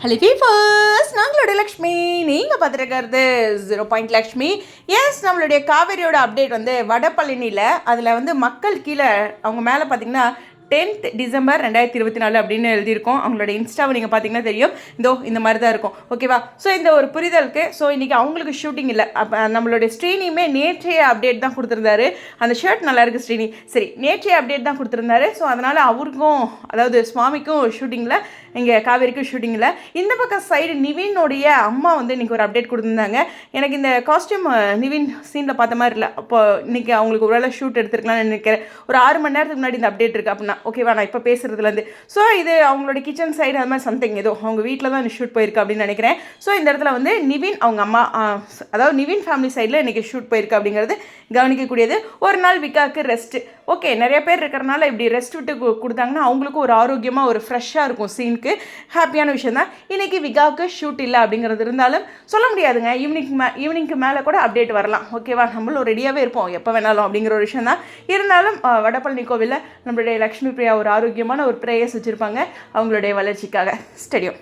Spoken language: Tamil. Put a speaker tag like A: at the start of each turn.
A: ஹலோ ஃபீஃபர்ஸ், நாங்களுடைய லக்ஷ்மி. நீங்கள் பார்த்துருக்கிறது 0 லக்ஷ்மி. எஸ், நம்மளுடைய காவேரியோட அப்டேட் வந்து வடபழனியில் அதில் வந்து மக்கள் கீழே அவங்க மேலே பார்த்திங்கன்னா 10th டிசம்பர் 2024 அப்படின்னு எழுதியிருக்கோம். அவங்களோட இன்ஸ்டாவை நீங்கள் பார்த்தீங்கன்னா தெரியும். இந்த மாதிரி தான் இருக்கும். ஓகேவா? ஸோ இந்த ஒரு புரிதலுக்கு ஸோ இன்றைக்கி அவங்களுக்கு ஷூட்டிங் இல்லை. அப்போ நம்மளுடைய ஸ்ரீனியுமே நேற்றைய அப்டேட் தான் கொடுத்துருந்தாரு. அந்த ஷர்ட் நல்லா இருக்குது ஸ்ரீனி. சரி, நேற்றைய அப்டேட் தான் கொடுத்துருந்தாரு. ஸோ அதனால் அவருக்கும், அதாவது சுவாமிக்கும் ஷூட்டிங்கில், இங்கே காவேரிக்கும் ஷூட்டிங்கில். இந்த பக்கம் சைடு நிவினுடைய அம்மா வந்து இன்றைக்கி ஒரு அப்டேட் கொடுத்துருந்தாங்க. எனக்கு இந்த காஸ்டியூம் நிவின் சீனில் பார்த்த மாதிரி இல்லை. அப்போ இன்றைக்கி அவங்களுக்கு ஒரு வேளை ஷூட் எடுத்துருக்கலாம்னு நினைக்கிறேன். ஒரு 6 மணி நேரத்துக்கு முன்னாடி இந்த அப்டேட் இருக்குது அப்படின்னா. ஓகேவா? நான் இப்போ பேசுகிறதுலேருந்து. ஸோ இது அவங்களோட கிச்சன் சைடு அது மாதிரி சம்திங் ஏதோ அவங்க வீட்டில் தான் ஷூட் போயிருக்கு அப்படின்னு நினைக்கிறேன். ஸோ இந்த இடத்துல வந்து நிவின் அவங்க அம்மா, அதாவது நிவின் ஃபேமிலி சைடில் இன்றைக்கி ஷூட் போயிருக்கு அப்படிங்கிறது கவனிக்கக்கூடியது. ஒரு நாள் விக்காவுக்கு ரெஸ்ட்டு. ஓகே, நிறைய பேர் இருக்கிறனால இப்படி ரெஸ்ட் விட்டு கொடுத்தாங்கன்னா அவங்களுக்கும் ஒரு ஆரோக்கியமாக ஒரு ஃப்ரெஷ்ஷாக இருக்கும். சீனுக்கு ஹாப்பியான விஷயம் தான். இன்றைக்கி விகாவுக்கு ஷூட் இல்லை அப்படிங்கிறது இருந்தாலும் சொல்ல முடியாதுங்க. ஈவினிங்க்கு மேலே கூட அப்டேட் வரலாம். ஓகேவா? நம்மளும் ரெடியாகவே இருப்போம் எப்போ வேணாலும் அப்படிங்கிற ஒரு விஷயம் தான். இருந்தாலும் வடபழனி கோவிலில் நம்மளுடைய லக்ஷ்மி பிரியா ஒரு ஆரோக்கியமான ஒரு ப்ரேயர்ஸ் வச்சுருப்பாங்க அவங்களுடைய வளர்ச்சிக்காக. ஸ்டேடியம்.